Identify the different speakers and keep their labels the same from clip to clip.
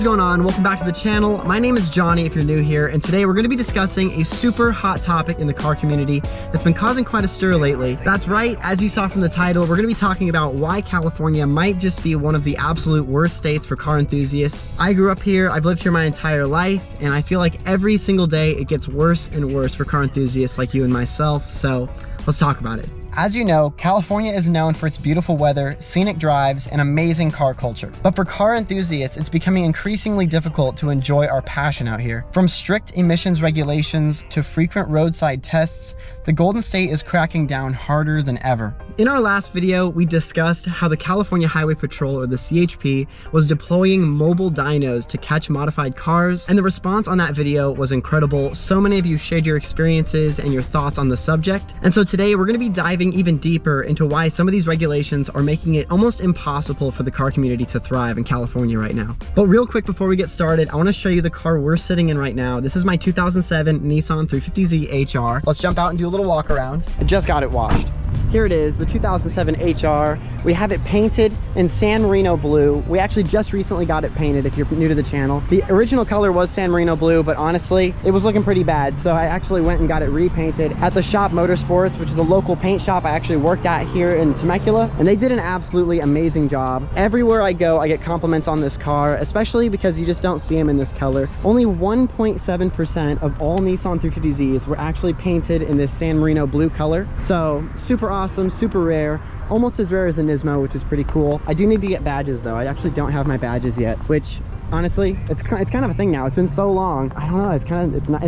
Speaker 1: is going on? Welcome back to the channel. My name is Johnny if you're new here, and today we're going to be discussing a super hot topic in the car community that's been causing quite a stir lately. That's right, as you saw from the title, we're going to be talking about why California might just be one of the absolute worst states for car enthusiasts. I grew up here, I've lived here my entire life, and I feel like every single day it gets worse and worse for car enthusiasts like you and myself, so let's talk about it. As you know, California is known for its beautiful weather, scenic drives, and amazing car culture. But for car enthusiasts, it's becoming increasingly difficult to enjoy our passion out here. From strict emissions regulations to frequent roadside tests, the Golden State is cracking down harder than ever. In our last video, we discussed how the California Highway Patrol, or the CHP, was deploying mobile dynos to catch modified cars, and the response on that video was incredible. So many of you shared your experiences and your thoughts on the subject. And so today we're going to be diving even deeper into why some of these regulations are making it almost impossible for the car community to thrive in California right now. But real quick before we get started, I want to show you the car we're sitting in right now. This is my 2007 Nissan 350Z HR. Let's jump out and do a little walk around. I just got it washed. Here it is, the 2007 HR. We have it painted in San Marino blue. We actually just recently got it painted if you're new to the channel. The original color was San Marino blue, but honestly, it was looking pretty bad. So I actually went and got it repainted at the Shop Motorsports, which is a local paint shop I actually worked at here in Temecula. And they did an absolutely amazing job. Everywhere I go, I get compliments on this car, especially because you just don't see them in this color. Only 1.7% of all Nissan 350Zs were actually painted in this San Marino blue color. So super awesome, super rare. Almost as rare as a Nismo, which is pretty cool. I do need to get badges though. I actually don't have my badges yet, which honestly, it's kind of a thing now. It's been so long. I don't know. It's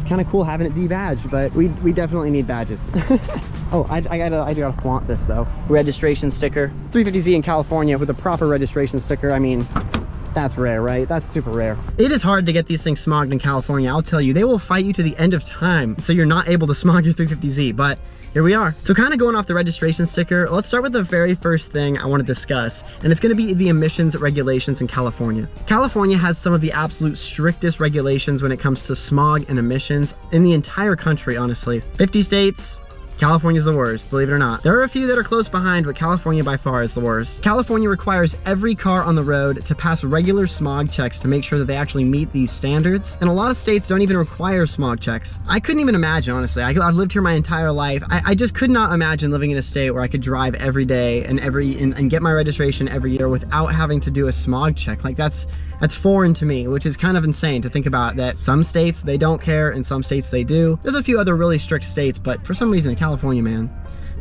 Speaker 1: kind of cool having it debadged, but we definitely need badges. Oh, I gotta flaunt this though. Registration sticker, 350Z in California with a proper registration sticker. I mean, that's rare, right? That's super rare. It is hard to get these things smogged in California. I'll tell you, they will fight you to the end of time, so you're not able to smog your 350Z, but here we are. So kind of going off the registration sticker, let's start with the very first thing I want to discuss, and it's going to be the emissions regulations in California. California has some of the absolute strictest regulations when it comes to smog and emissions in the entire country, honestly. 50 states, California's the worst, believe it or not. There are a few that are close behind, but California by far is the worst. California requires every car on the road to pass regular smog checks to make sure that they actually meet these standards. And a lot of states don't even require smog checks. I couldn't even imagine, honestly. I've lived here my entire life. I just could not imagine living in a state where I could drive every day and get my registration every year without having to do a smog check. Like that's foreign to me, which is kind of insane to think about, that some states they don't care and some states they do. There's a few other really strict states, but for some reason California, man,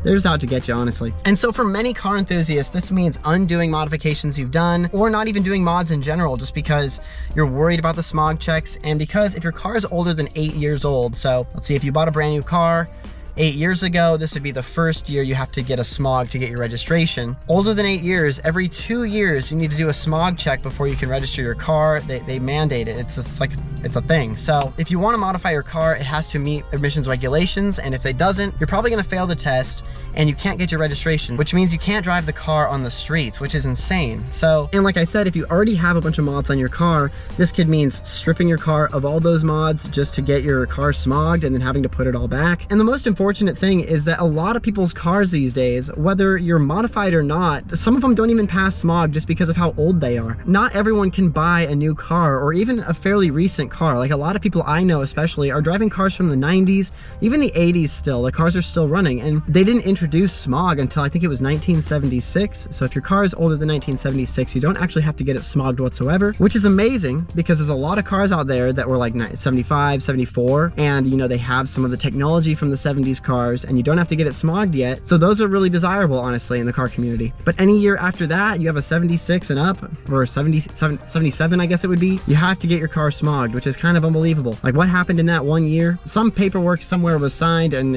Speaker 1: they're just out to get you, honestly. And so for many car enthusiasts, this means undoing modifications you've done, or not even doing mods in general, just because you're worried about the smog checks, and because if your car is older than 8 years old, so let's see, if you bought a brand new car 8 years ago, this would be the first year you have to get a smog to get your registration. Older than 8 years, every 2 years you need to do a smog check before you can register your car. They mandate it. It's a thing. So if you want to modify your car, it has to meet emissions regulations, and if it doesn't, you're probably going to fail the test and you can't get your registration, which means you can't drive the car on the streets, which is insane. So, and like I said, if you already have a bunch of mods on your car, this could mean stripping your car of all those mods just to get your car smogged and then having to put it all back. And the most unfortunate thing is that a lot of people's cars these days, whether you're modified or not, some of them don't even pass smog just because of how old they are. Not everyone can buy a new car or even a fairly recent car. Like a lot of people I know especially are driving cars from the 90s, even the 80s still. The cars are still running, and they didn't introduce smog until I think it was 1976. So if your car is older than 1976, you don't actually have to get it smogged whatsoever, which is amazing because there's a lot of cars out there that were like 75, 74, and you know, they have some of the technology from the 70s cars and you don't have to get it smogged yet. So those are really desirable, honestly, in the car community. But any year after that, you have a 76 and up, or 77, I guess it would be, you have to get your car smogged, which is kind of unbelievable. Like what happened in that 1 year? Some paperwork somewhere was signed and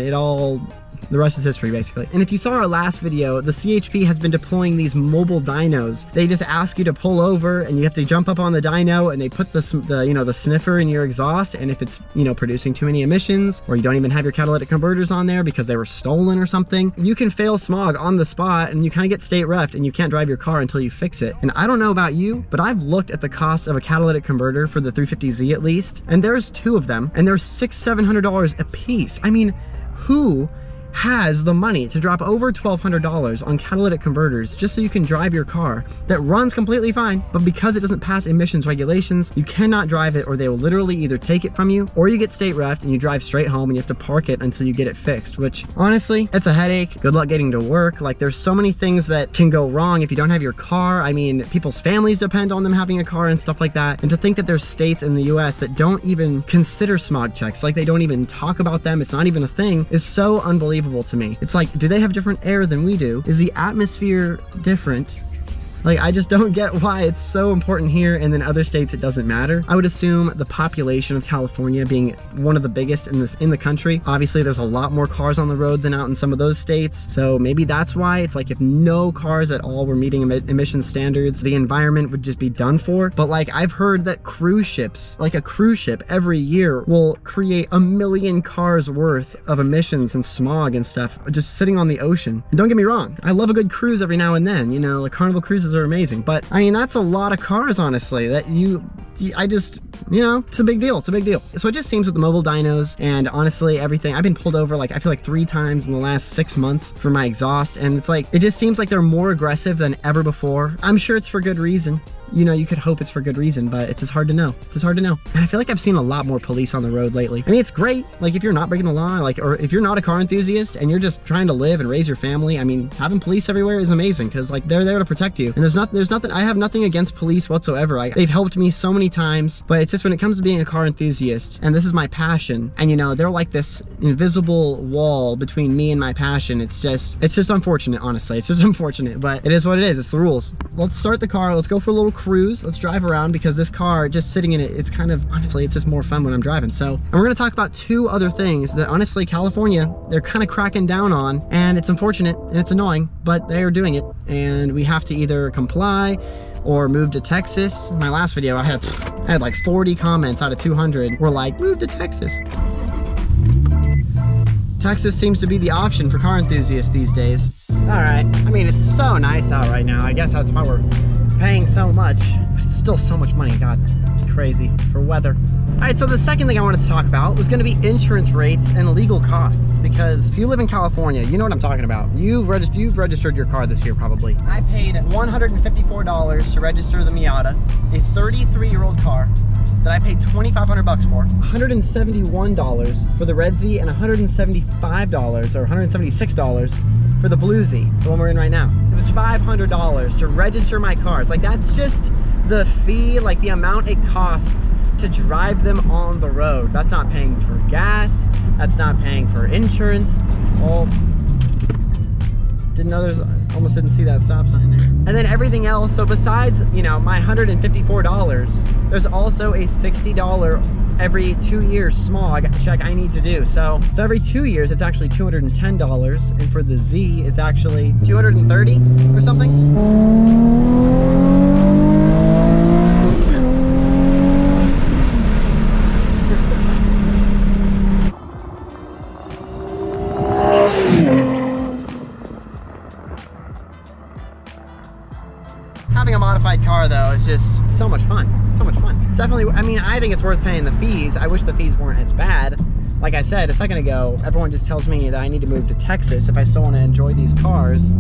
Speaker 1: the rest is history, basically. And if you saw our last video, the CHP has been deploying these mobile dynos. They just ask you to pull over and you have to jump up on the dyno, and they put the sniffer in your exhaust, and if it's, producing too many emissions, or you don't even have your catalytic converters on there because they were stolen or something, you can fail smog on the spot and you kind of get state refed and you can't drive your car until you fix it. And I don't know about you, but I've looked at the cost of a catalytic converter for the 350Z at least, and there's 2 of them, and they're $600–700 a piece. I mean, who has the money to drop over $1,200 on catalytic converters just so you can drive your car that runs completely fine, but because it doesn't pass emissions regulations, you cannot drive it, or they will literally either take it from you, or you get state refed and you drive straight home and you have to park it until you get it fixed, which honestly, it's a headache. Good luck getting to work. Like, there's so many things that can go wrong if you don't have your car. I mean, people's families depend on them having a car and stuff like that. And to think that there's states in the US that don't even consider smog checks, like they don't even talk about them, it's not even a thing, is so unbelievable to me. It's like, do they have different air than we do? Is the atmosphere different? Like, I just don't get why it's so important here and then other states it doesn't matter. I would assume the population of California being one of the biggest in the country, obviously there's a lot more cars on the road than out in some of those states. So maybe that's why it's like, if no cars at all were meeting emission standards, the environment would just be done for. But like, I've heard that cruise ships, like a cruise ship every year will create 1 million cars worth of emissions and smog and stuff just sitting on the ocean. And don't get me wrong, I love a good cruise every now and then, you know, like Carnival cruises are amazing, but I mean, that's a lot of cars, honestly, that I just, you know, it's a big deal. It's a big deal. So it just seems with the mobile dynos and honestly everything, I've been pulled over like, I feel like 3 times in the last 6 months for my exhaust, and it's like, it just seems like they're more aggressive than ever before. I'm sure it's for good reason. You know, you could hope it's for good reason, but it's just hard to know. It's just hard to know. And I feel like I've seen a lot more police on the road lately. I mean, it's great. Like, if you're not breaking the law, like, or if you're not a car enthusiast and you're just trying to live and raise your family, I mean, having police everywhere is amazing because like they're there to protect you. And there's nothing, I have nothing against police whatsoever. They've helped me so many times, but it's just when it comes to being a car enthusiast, and this is my passion, and you know, they're like this invisible wall between me and my passion. It's just unfortunate, honestly. It's just unfortunate, but it is what it is. It's the rules. Let's start the car. Let's go for a little cruise. Let's drive around, because this car, just sitting in it, it's kind of, honestly, it's just more fun when I'm driving. So, and we're gonna talk about 2 other things that honestly California, they're kind of cracking down on, and it's unfortunate and it's annoying, but they are doing it, and we have to either comply or move to Texas. In my last video, I had like 40 comments out of 200 were like, move to Texas. Texas seems to be the option for car enthusiasts these days. All right, I mean, it's so nice out right now. I guess that's why we're paying so much. It's still so much money, God, crazy for weather. All right, so the second thing I wanted to talk about was gonna be insurance rates and legal costs, because if you live in California, you know what I'm talking about. You've registered your car this year probably. I paid $154 to register the Miata, a 33-year-old car that I paid $2,500 for, $171 for the Red Z, and $175 or $176 for the Blue Z, the one we're in right now. It was $500 to register my cars. Like, that's just the fee, like the amount it costs to drive them on the road. That's not paying for gas, that's not paying for insurance. Oh, almost didn't see that stop sign there. And then everything else, so besides, you know, my $154, there's also a $60 every 2 years smog check I need to do. So every 2 years, it's actually $210, and for the Z, it's actually $230 or something. Having a modified car though, it's just so much fun. It's so much fun. It's definitely, I mean, I think it's worth paying the fees. I wish the fees weren't as bad. Like I said a second ago, everyone just tells me that I need to move to Texas if I still want to enjoy these cars.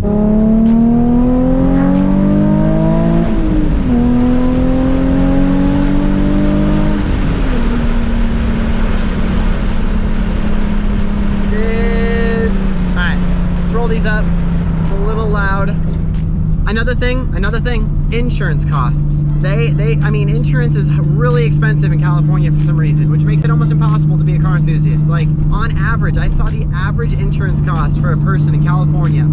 Speaker 1: Alright, let's roll these up. It's a little loud. Another thing, insurance costs. I mean, insurance is really expensive in California for some reason, which makes it almost impossible to be a car enthusiast. Like, on average, I saw the average insurance cost for a person in California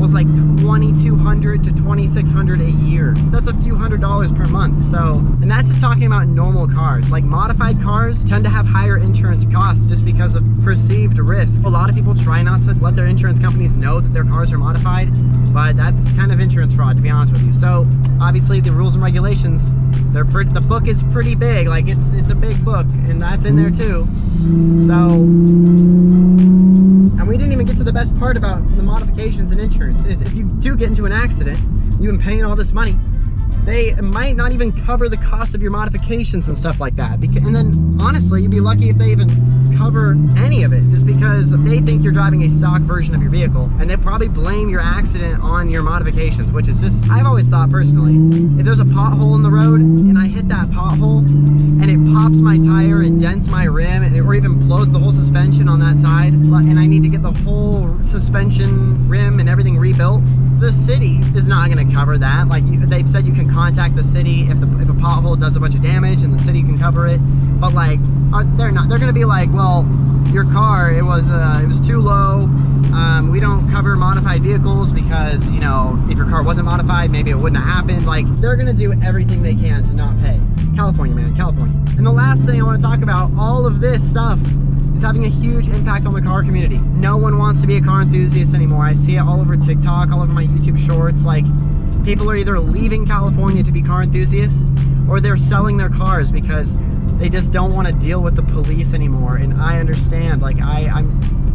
Speaker 1: was like $2,200 to $2,600 a year. That's a few $100s per month. So, and that's just talking about normal cars. Like, modified cars tend to have higher insurance costs just because of perceived risk. A lot of people try not to let their insurance companies know that their cars are modified, but that's kind of insurance fraud, to be honest with you. So obviously the rules and regulations, the book is pretty big. Like, it's a big book, and that's in there too. So, and we didn't even get to the best part about the modifications and insurance, is if you do get into an accident, you've been paying all this money, they might not even cover the cost of your modifications and stuff like that. And then honestly, you'd be lucky if they even cover any of it just because they think you're driving a stock version of your vehicle, and they probably blame your accident on your modifications, which is just, I've always thought personally, if there's a pothole in the road and I hit that pothole and it pops my tire and dents my rim or even blows the whole suspension on that side, and I need to get the whole suspension, rim, and everything rebuilt, the city is not going to cover that. Like, they've said you can contact the city if a pothole does a bunch of damage, and the city can cover it. But like, they're not. They're going to be like, well, your car, it was too low. We don't cover modified vehicles because, you know, if your car wasn't modified, maybe it wouldn't have happened. Like, they're going to do everything they can to not pay. California, man, California. And the last thing I want to talk about, all of this stuff is having a huge impact on the car community. No one wants to be a car enthusiast anymore. I see it all over TikTok, all over my YouTube shorts. Like, people are either leaving California to be car enthusiasts, or they're selling their cars because they just don't want to deal with the police anymore. And I understand. Like, I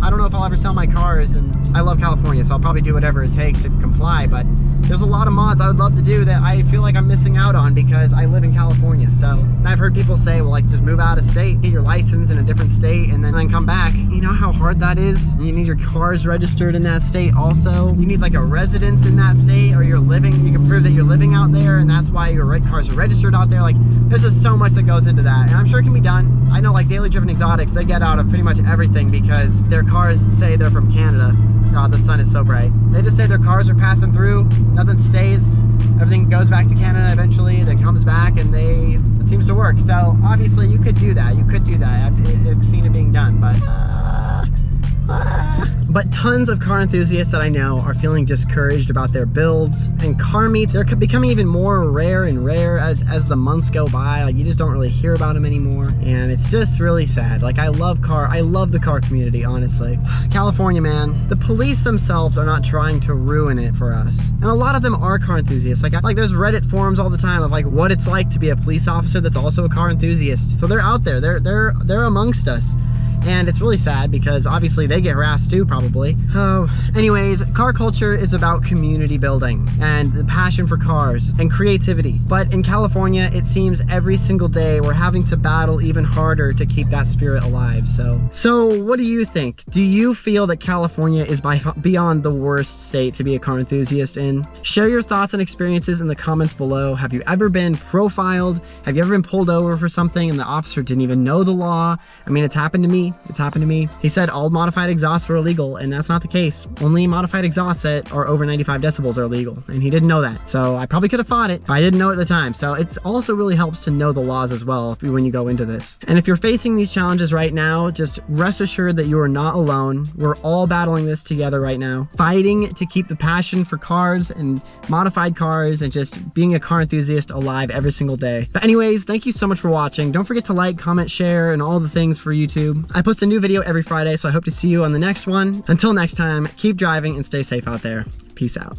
Speaker 1: don't know if I'll ever sell my cars, and I love California, so I'll probably do whatever it takes to comply, but there's a lot of mods I would love to do that I feel like I'm missing out on because I live in California. So, and I've heard people say, well, like, just move out of state, get your license in a different state, and then come back. You know how hard that is? You need your cars registered in that state also. You need like a residence in that state, or you can prove that you're living out there, and that's why your cars are registered out there. Like, there's just so much that goes into that, and I'm sure it can be done. I know, like, Daily Driven Exotics, they get out of pretty much everything because their cars say they're from Canada. God, the sun is so bright. They just say their cars are passing through, nothing stays, everything goes back to Canada eventually, then comes back, and it seems to work. So obviously you could do that. I've seen it being done, but tons of car enthusiasts that I know are feeling discouraged about their builds, and car meets are becoming even more rare and rare as the months go by. Like, you just don't really hear about them anymore, and it's just really sad. Like, I love the car community, honestly. California, man, the police themselves are not trying to ruin it for us, and a lot of them are car enthusiasts. Like there's Reddit forums all the time of like what it's like to be a police officer that's also a car enthusiast. So they're out there, they're amongst us. And it's really sad because obviously they get harassed too, probably. Oh, anyways, car culture is about community building and the passion for cars and creativity. But in California, it seems every single day we're having to battle even harder to keep that spirit alive. So what do you think? Do you feel that California is beyond the worst state to be a car enthusiast in? Share your thoughts and experiences in the comments below. Have you ever been profiled? Have you ever been pulled over for something and the officer didn't even know the law? I mean, it's happened to me. It's happened to me. He said all modified exhausts were illegal, and that's not the case. Only modified exhausts that are over 95 decibels are illegal, and he didn't know that. So I probably could have fought it, but I didn't know at the time. So it also really helps to know the laws as well when you go into this. And if you're facing these challenges right now, just rest assured that you are not alone. We're all battling this together right now, fighting to keep the passion for cars and modified cars and just being a car enthusiast alive every single day. But anyways, thank you so much for watching. Don't forget to like, comment, share, and all the things for YouTube. I post a new video every Friday, so I hope to see you on the next one. Until next time, keep driving and stay safe out there. Peace out.